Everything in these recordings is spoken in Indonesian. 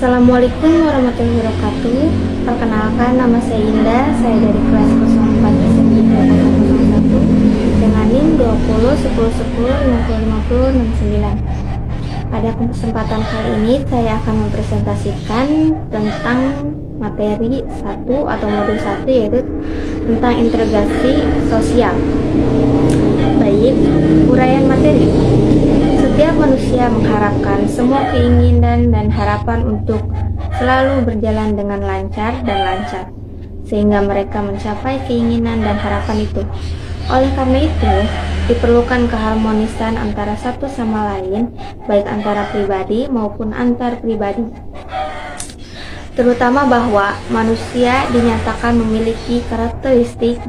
Assalamualaikum warahmatullahi wabarakatuh. Perkenalkan, nama saya Indah. Saya dari kelas 04 SMP 2001 dengan NIM 20 10 10 50 50 69. Pada kesempatan kali ini saya akan mempresentasikan tentang materi 1 atau modul 1, yaitu tentang integrasi sosial. Baik, uraian materi. Setiap manusia mengharapkan semua keinginan dan harapan untuk selalu berjalan dengan lancar, sehingga mereka mencapai keinginan dan harapan itu. Oleh karena itu, diperlukan keharmonisan antara satu sama lain, baik antara pribadi maupun antar pribadi. Terutama bahwa manusia dinyatakan memiliki karakteristik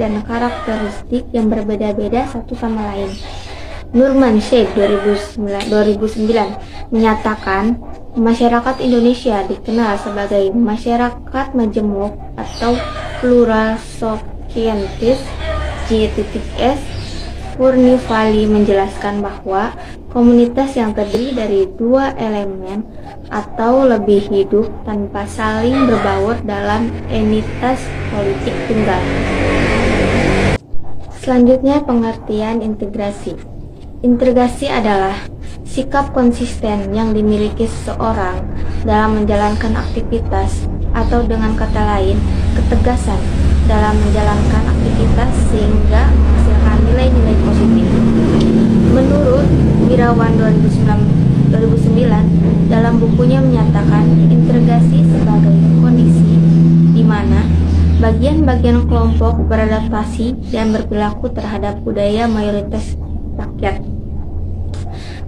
yang berbeda-beda satu sama lain. Nurman Sheikh 2009 menyatakan masyarakat Indonesia dikenal sebagai masyarakat majemuk atau plural scientis. J.S. Furnivali menjelaskan bahwa komunitas yang terdiri dari dua elemen atau lebih hidup tanpa saling berbaur dalam entitas politik tunggal. Selanjutnya, pengertian integrasi. Integrasi adalah sikap konsisten yang dimiliki seseorang dalam menjalankan aktivitas, atau dengan kata lain, ketegasan dalam menjalankan aktivitas sehingga menghasilkan nilai-nilai positif. Menurut Wirawan 2009 dalam bukunya menyatakan integrasi sebagai kondisi di mana bagian-bagian kelompok beradaptasi dan berperilaku terhadap budaya mayoritas rakyat,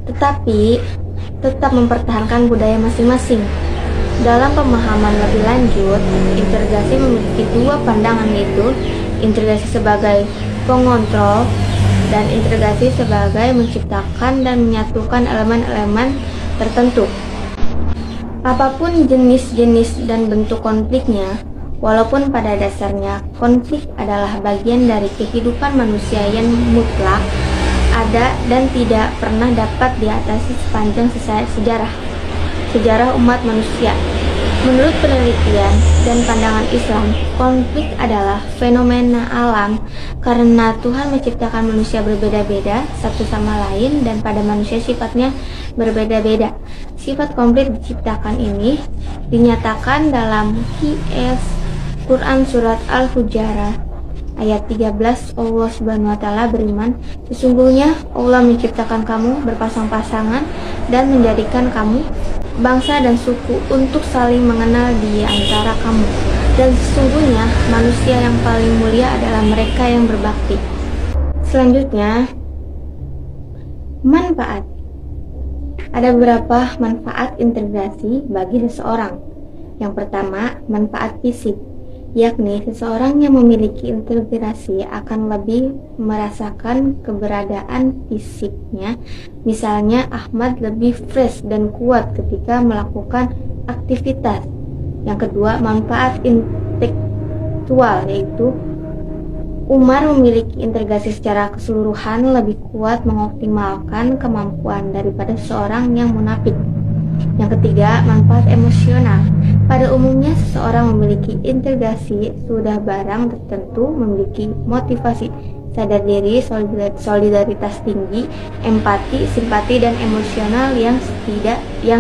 tetapi tetap mempertahankan budaya masing-masing. Dalam pemahaman lebih lanjut, integrasi memiliki dua pandangan, yaitu integrasi sebagai pengontrol dan integrasi sebagai menciptakan dan menyatukan elemen-elemen tertentu. Apapun jenis-jenis dan bentuk konfliknya, walaupun pada dasarnya konflik adalah bagian dari kehidupan manusia yang mutlak, ada dan tidak pernah dapat diatasi sepanjang sejarah umat manusia. Menurut penelitian dan pandangan Islam, konflik adalah fenomena alam karena Tuhan menciptakan manusia berbeda-beda satu sama lain dan pada manusia sifatnya berbeda-beda. Sifat konflik diciptakan ini dinyatakan dalam QS Quran Surat Al-Hujurat ayat 13. Allah Subhanahu wa Ta'ala beriman, sesungguhnya Allah menciptakan kamu berpasang-pasangan dan menjadikan kamu bangsa dan suku untuk saling mengenal di antara kamu, dan sesungguhnya manusia yang paling mulia adalah mereka yang berbakti. Selanjutnya, manfaat. Ada beberapa manfaat integrasi bagi seseorang. Yang pertama, manfaat fisik, yakni seseorang yang memiliki integrasi akan lebih merasakan keberadaan fisiknya. Misalnya, Ahmad lebih fresh dan kuat ketika melakukan aktivitas. Yang kedua, manfaat intelektual, yaitu Umar memiliki integrasi secara keseluruhan lebih kuat mengoptimalkan kemampuan daripada seorang yang munafik. Yang ketiga, manfaat emosional. Pada umumnya, seseorang memiliki integrasi sudah barang tertentu memiliki motivasi, sadar diri, solidaritas tinggi, empati, simpati, dan emosional yang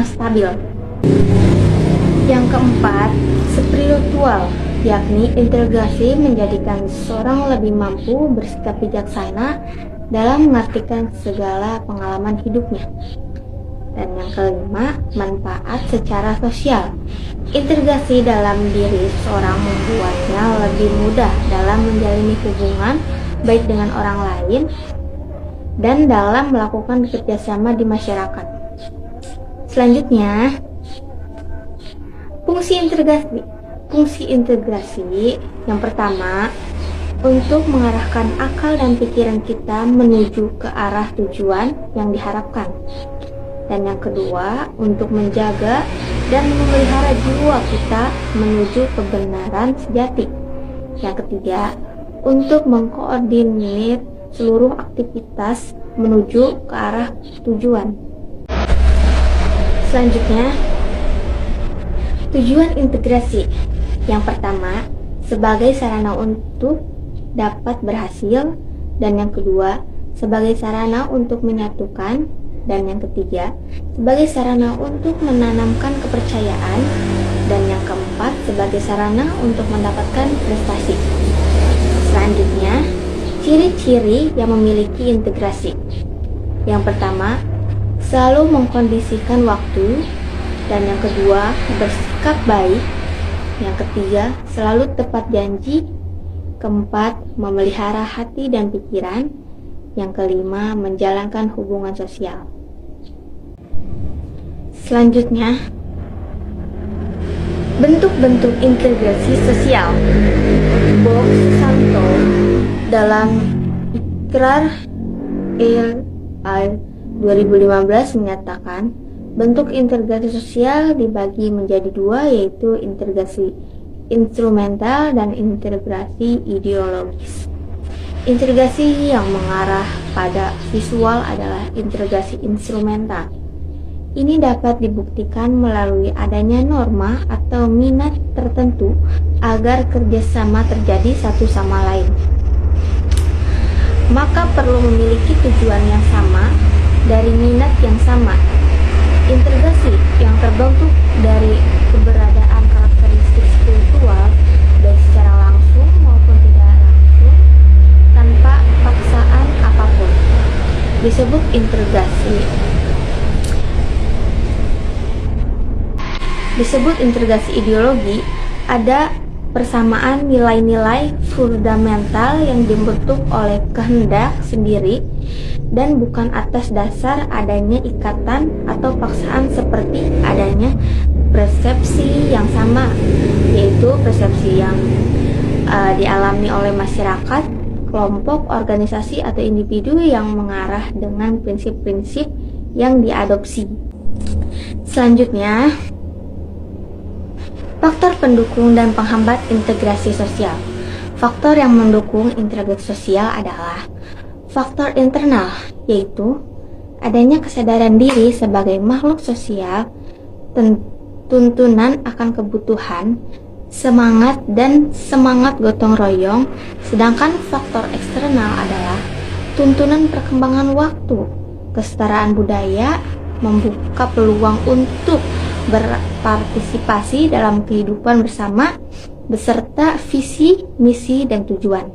stabil. Yang keempat, spiritual, yakni integrasi menjadikan seseorang lebih mampu bersikap bijaksana dalam mengartikan segala pengalaman hidupnya. Dan yang kelima, manfaat secara sosial. Integrasi dalam diri seseorang membuatnya lebih mudah dalam menjalani hubungan baik dengan orang lain dan dalam melakukan kerjasama di masyarakat. Selanjutnya, fungsi integrasi. Fungsi integrasi yang pertama, untuk mengarahkan akal dan pikiran kita menuju ke arah tujuan yang diharapkan. Dan yang kedua, untuk menjaga dan memelihara jiwa kita menuju kebenaran sejati. Yang ketiga, untuk mengkoordinir seluruh aktivitas menuju ke arah tujuan. Selanjutnya, Tujuan integrasi yang pertama, sebagai sarana untuk dapat berhasil, dan yang kedua, sebagai sarana untuk menyatukan, dan yang ketiga, sebagai sarana untuk menanamkan kepercayaan, dan yang keempat, sebagai sarana untuk mendapatkan prestasi. Selanjutnya, ciri-ciri yang memiliki integrasi. Yang pertama, selalu mengkondisikan waktu, dan yang kedua, bersikap baik. Yang ketiga, selalu tepat janji. Keempat, memelihara hati dan pikiran. Yang kelima, menjalankan hubungan sosial. Selanjutnya, bentuk-bentuk integrasi sosial. Bob Susanto dalam Ikrar AI 2015 menyatakan, bentuk integrasi sosial dibagi menjadi dua, yaitu integrasi instrumental dan integrasi ideologis. Integrasi yang mengarah pada visual adalah integrasi instrumental. Ini dapat dibuktikan melalui adanya norma atau minat tertentu agar kerjasama terjadi satu sama lain. Maka perlu memiliki tujuan yang sama dari minat yang sama. Integrasi yang terbentuk dari keberadaan karakteristik spiritual, baik secara langsung maupun tidak langsung, tanpa paksaan apapun, disebut integrasi ideologi. Ada persamaan nilai-nilai fundamental yang dibentuk oleh kehendak sendiri dan bukan atas dasar adanya ikatan atau paksaan seperti adanya persepsi yang sama, yaitu persepsi yang dialami oleh masyarakat, kelompok, organisasi, atau individu yang mengarah dengan prinsip-prinsip yang diadopsi. Selanjutnya, faktor pendukung dan penghambat integrasi sosial. Faktor yang mendukung integrasi sosial adalah faktor internal, yaitu adanya kesadaran diri sebagai makhluk sosial, tuntunan akan kebutuhan, semangat gotong royong. Sedangkan faktor eksternal adalah tuntunan perkembangan waktu, kesetaraan budaya, membuka peluang untuk berpartisipasi dalam kehidupan bersama, beserta visi, misi, dan tujuan.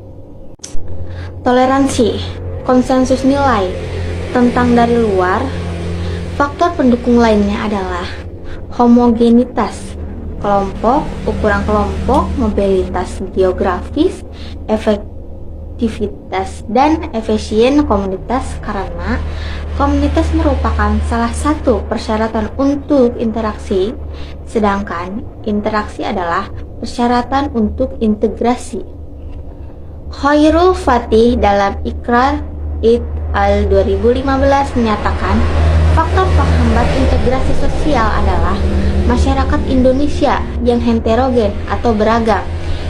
Toleransi, konsensus nilai tentang dari luar. Faktor pendukung lainnya adalah homogenitas kelompok, ukuran kelompok, mobilitas geografis, efektivitas dan efisien komunitas, karena komunitas merupakan salah satu persyaratan untuk interaksi, sedangkan interaksi adalah persyaratan untuk integrasi. Khairul Fatih dalam Ikrar AI 2015 menyatakan, faktor penghambat integrasi sosial adalah masyarakat Indonesia yang heterogen atau beragam,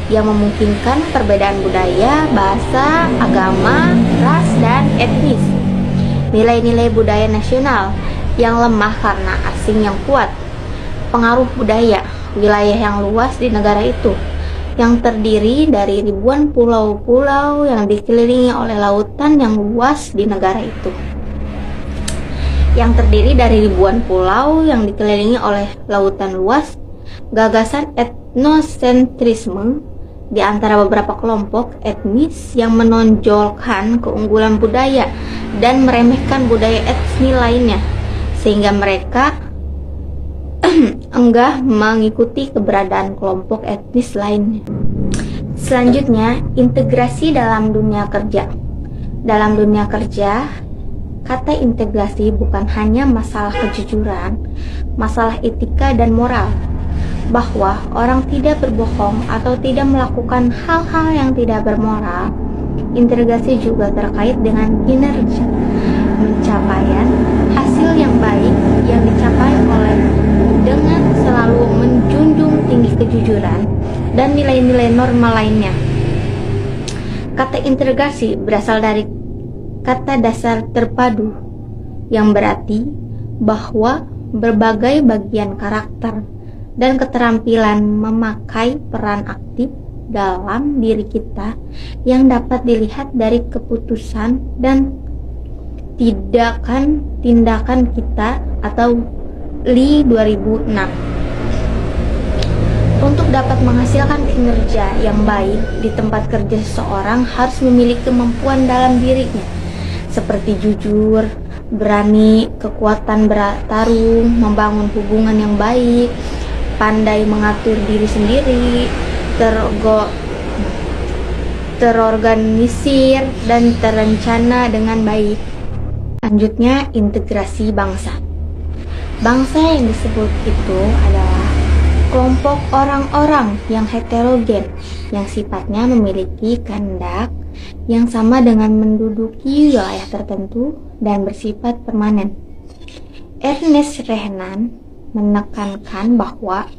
yang memungkinkan perbedaan budaya, bahasa, agama, ras, dan etnis. Nilai-nilai budaya nasional yang lemah karena asing yang kuat. Pengaruh budaya, wilayah yang luas di negara itu, yang terdiri dari ribuan pulau-pulau yang dikelilingi oleh lautan yang luas di negara itu. Gagasan etnosentrisme di antara beberapa kelompok etnis yang menonjolkan keunggulan budaya dan meremehkan budaya etnis lainnya, sehingga mereka enggak mengikuti keberadaan kelompok etnis lainnya. Selanjutnya, integrasi dalam dunia kerja. Dalam dunia kerja, kata integrasi bukan hanya masalah kejujuran, masalah etika dan moral, bahwa orang tidak berbohong atau tidak melakukan hal-hal yang tidak bermoral. Integrasi juga terkait dengan kinerja, pencapaian hasil yang baik yang dicapai oleh dengan selalu menjunjung tinggi kejujuran dan nilai-nilai norma lainnya. Kata integrasi berasal dari kata dasar terpadu, yang berarti bahwa berbagai bagian karakter dan keterampilan memakai peran aktif dalam diri kita yang dapat dilihat dari keputusan dan tindakan kita atau Lee 2006. Untuk dapat menghasilkan kinerja yang baik di tempat kerja, seseorang harus memiliki kemampuan dalam dirinya seperti jujur, berani, kekuatan bertarung, membangun hubungan yang baik, pandai mengatur diri sendiri, terorganisir, dan terencana dengan baik. Selanjutnya, integrasi bangsa. Bangsa yang disebut itu adalah kelompok orang-orang yang heterogen, yang sifatnya memiliki kehendak yang sama dengan menduduki wilayah tertentu dan bersifat permanen. Ernest Renan menekankan bahwa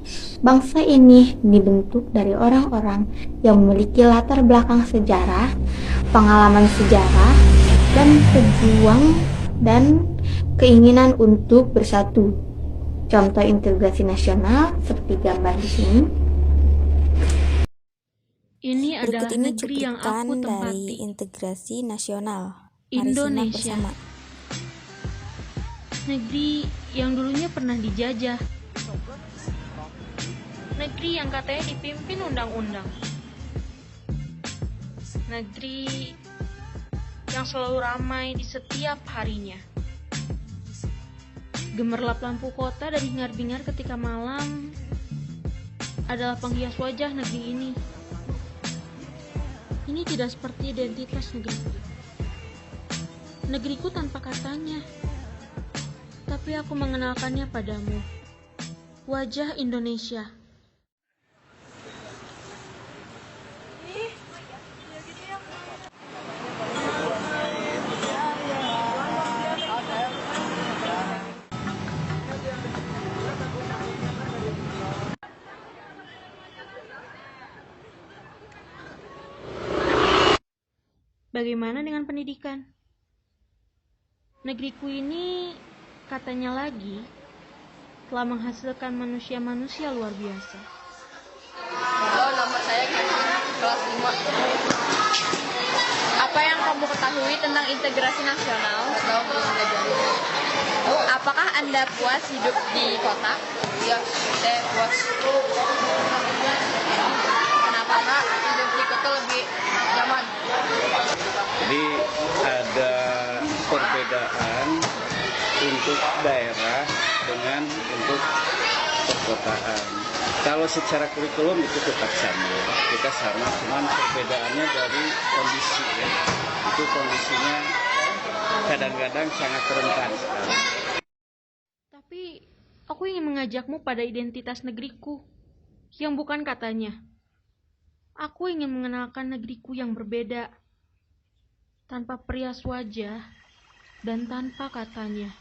bangsa ini dibentuk dari orang-orang yang memiliki latar belakang sejarah, pengalaman sejarah, dan pejuang dan keinginan untuk bersatu. Contoh integrasi nasional seperti gambar di sini. Ini adalah Berikut ini negeri yang aku cuplikan tempati, dari integrasi nasional. Mari simak Indonesia. bersama. Negeri yang dulunya pernah dijajah, negeri yang katanya dipimpin undang-undang, negeri yang selalu ramai di setiap harinya. Gemerlap lampu kota dan hingar-bingar ketika malam adalah penghias wajah negeri ini. Ini tidak seperti identitas negeriku. Negeriku tanpa katanya, tapi aku mengenalkannya padamu. Wajah Indonesia. Bagaimana dengan pendidikan? Negeriku ini, katanya lagi, telah menghasilkan manusia-manusia luar biasa. Halo, nama saya Kevin, kelas 5. Apa yang kamu ketahui tentang integrasi nasional? Tahu, belum belajar. Apakah Anda puas hidup di kota? Iya, saya puas. Kenapa? Karena hidup di kota lebih nyaman. Jadi ada perbedaan untuk daerah dengan untuk perkotaan. Kalau secara kurikulum itu tetap sama, kita sama, cuman perbedaannya dari kondisi ya. Itu kondisinya kadang-kadang sangat rentan sekali. Tapi aku ingin mengajakmu pada identitas negeriku, yang bukan katanya. Aku ingin mengenalkan negeriku yang berbeda, tanpa perias wajah dan tanpa katanya.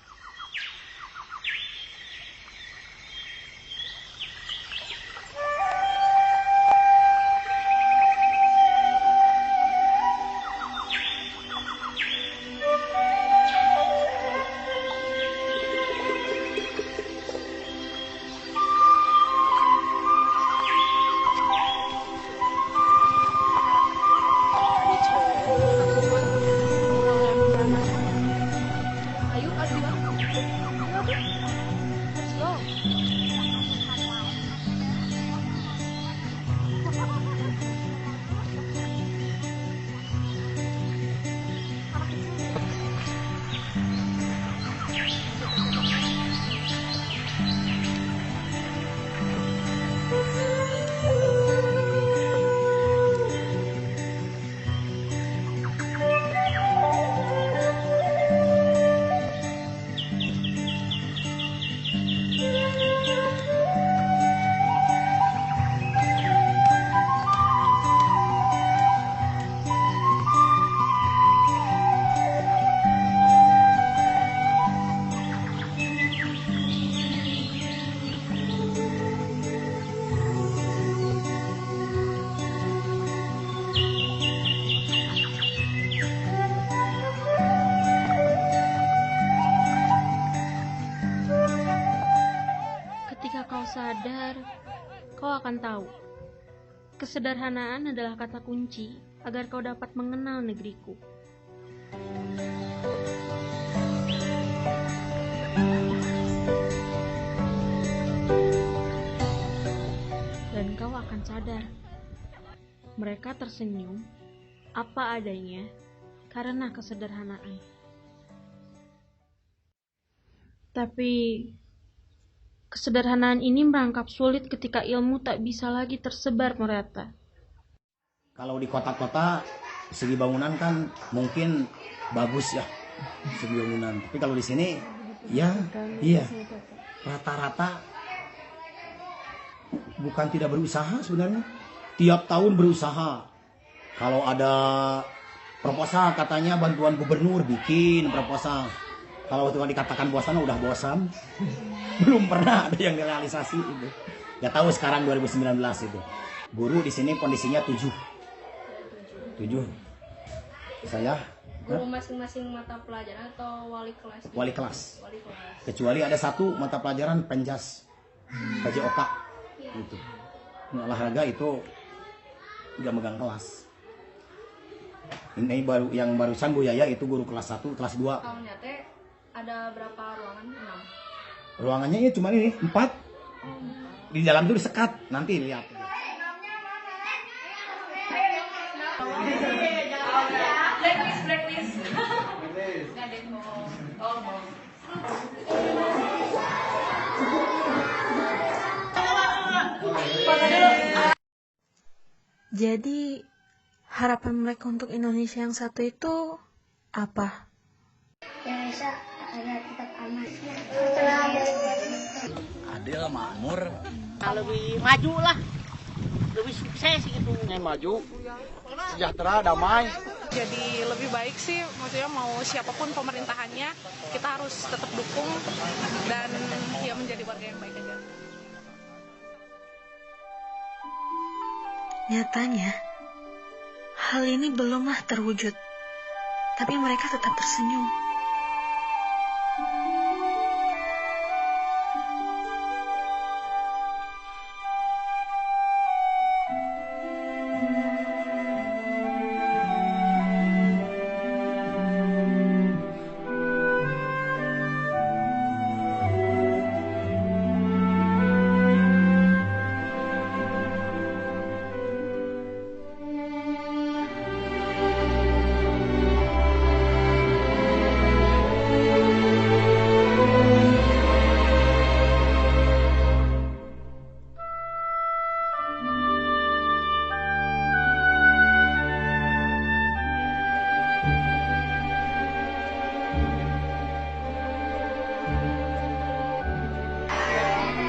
Ayo, sadar, kau akan tahu. Kesederhanaan adalah kata kunci agar kau dapat mengenal negeriku. Dan kau akan sadar, mereka tersenyum apa adanya karena kesederhanaan. Tapi kesederhanaan ini merangkap sulit ketika ilmu tak bisa lagi tersebar merata. Kalau di kota-kota segi bangunan kan mungkin bagus ya, segi bangunan. Tapi kalau di sini ya iya rata-rata bukan tidak berusaha sebenarnya. Tiap tahun berusaha. Kalau ada proposal katanya bantuan gubernur bikin proposal. Kalau waktu dikatakan bosan udah bosan. Belum pernah ada yang realisasi itu. Gak tahu sekarang 2019 itu. Guru di sini kondisinya 7. Saya Guru masing-masing mata pelajaran atau wali kelas? wali kelas. Wali kelas. Kecuali ada satu mata pelajaran penjas. PJOK gitu. Nah, olahraga itu nggak megang kelas. Ini baru yang barusan Bu Yaya itu guru kelas 1, kelas 2. Kalau nyate ada berapa ruangan? 6. Ruangannya ini cuma ini 4. Di dalam itu disekat. Nanti lihat. Blacklist. Jadi, harapan mereka untuk Indonesia yang satu itu apa? Indonesia agar tetap aman. Adil, makmur. Lebih maju lah, lebih sukses gitu. Maju, sejahtera, damai. Jadi lebih baik sih, maksudnya mau siapapun pemerintahannya, kita harus tetap dukung dan ya menjadi warga yang baik aja. Nyatanya, hal ini belumlah terwujud, tapi mereka tetap tersenyum.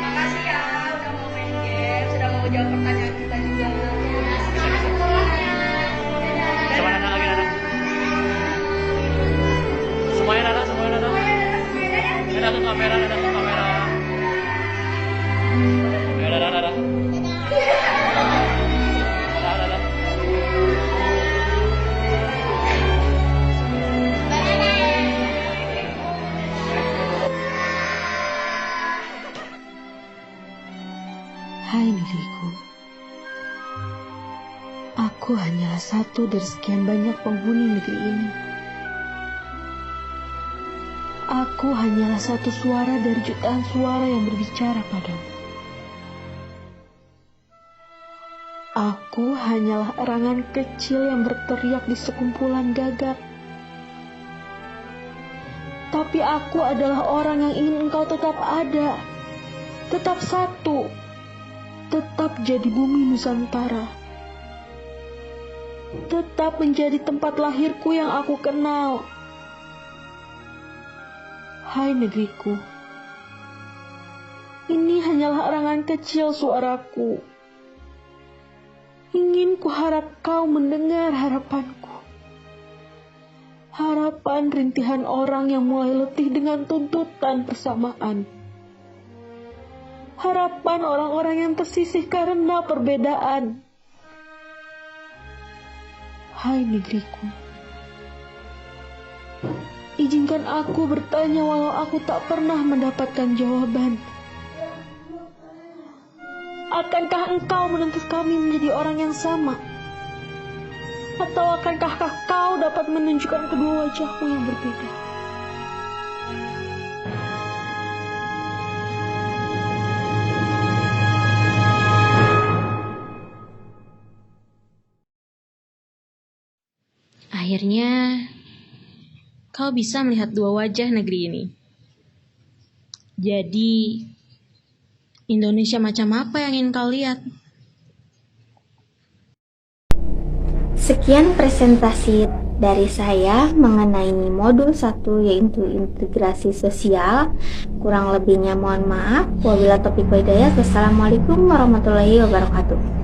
Makasih ya udah mau main game, sudah mau jawab pertanyaan kita juga. Coba Nana lagi Nana. Semuanya Nana, semuanya Nana. Nana ke kamera, Nana ke kamera. Ayo Nana, Nana. Nana, Nana. Hai negeriku, aku hanyalah satu dari sekian banyak penghuni negeri ini. Aku hanyalah satu suara dari jutaan suara yang berbicara padamu. Aku hanyalah erangan kecil yang berteriak di sekumpulan gagak. Tapi aku adalah orang yang ingin engkau tetap ada, tetap satu, tetap jadi bumi Nusantara, tetap menjadi tempat lahirku yang aku kenal. Hai negeriku, ini hanyalah erangan kecil suaraku. Ingin ku harap kau mendengar harapanku. Harapan rintihan orang yang mulai letih dengan tuntutan persamaan. Harapan orang-orang yang tersisih karena perbedaan. Hai negeriku, izinkan aku bertanya walau aku tak pernah mendapatkan jawaban. Akankah engkau menuntut kami menjadi orang yang sama? Atau akankah kau dapat menunjukkan kedua wajahmu yang berbeda? Akhirnya, kau bisa melihat dua wajah negeri ini. Jadi, Indonesia macam apa yang ingin kau lihat? Sekian presentasi dari saya mengenai modul 1 yaitu integrasi sosial. Kurang lebihnya mohon maaf. Wabillahi taufiq wal hidayah. Wassalamualaikum warahmatullahi wabarakatuh.